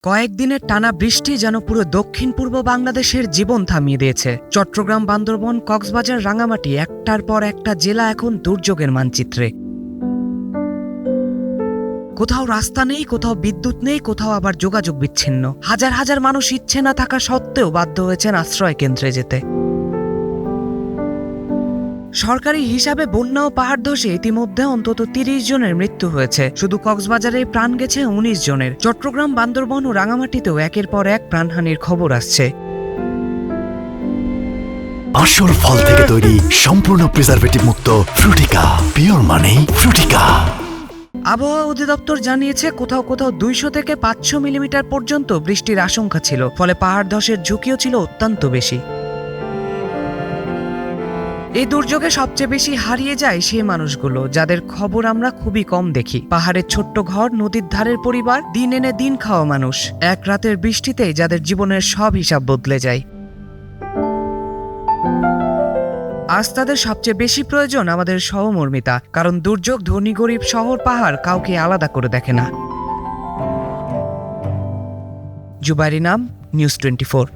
কয়েকদিনের টানা বৃষ্টি যেন পুরো দক্ষিণ পূর্ব বাংলাদেশের জীবন থামিয়ে দিয়েছে। চট্টগ্রাম, বান্দরবন, কক্সবাজার, রাঙামাটি একটার পর একটা জেলা এখন দুর্যোগের মানচিত্রে। কোথাও রাস্তা নেই, কোথাও বিদ্যুৎ নেই, কোথাও আবার যোগাযোগ বিচ্ছিন্ন। হাজার হাজার মানুষ ইচ্ছে না থাকা সত্ত্বেও বাধ্য হয়েছেন আশ্রয় কেন্দ্রে যেতে। সরকারি হিসাবে বন্যা ও পাহাড় ধসে ইতিমধ্যে অন্তত ৩০ জনের মৃত্যু হয়েছে। শুধু কক্সবাজারে প্রাণ গেছে ১৯ জনের। চট্টগ্রাম, বান্দরবন ও রাঙামাটিতেও একের পর এক প্রাণহানির খবর আসছে। আসল ফল থেকে তৈরি, সম্পূর্ণ প্রিজারভেটিভ মুক্ত ফ্রুটিকা, পিওর মানে ফ্রুটিকা। আবহাওয়া অধিদপ্তর জানিয়েছে কোথাও কোথাও ২০০ থেকে ৫০০ মিলিমিটার পর্যন্ত বৃষ্টির আশঙ্কা ছিল, ফলে পাহাড় ধসের ঝুঁকিও ছিল অত্যন্ত বেশি। এই দুর্যোগে সবচেয়ে বেশি হারিয়ে যায় সেই মানুষগুলো যাদের খবর আমরা খুবই কম দেখি। পাহাড়ের ছোট্ট ঘর, নদীর ধারের পরিবার, দিন এনে দিন খাওয়া মানুষ, এক রাতের বৃষ্টিতেই যাদের জীবনের সব হিসাব বদলে যায়। আজ তাদের সবচেয়ে বেশি প্রয়োজন আমাদের সহমর্মিতা, কারণ দুর্যোগ ধনী গরিব, শহর পাহাড় কাউকে আলাদা করে দেখে না। জুবাইরি নাম, নিউজ 24।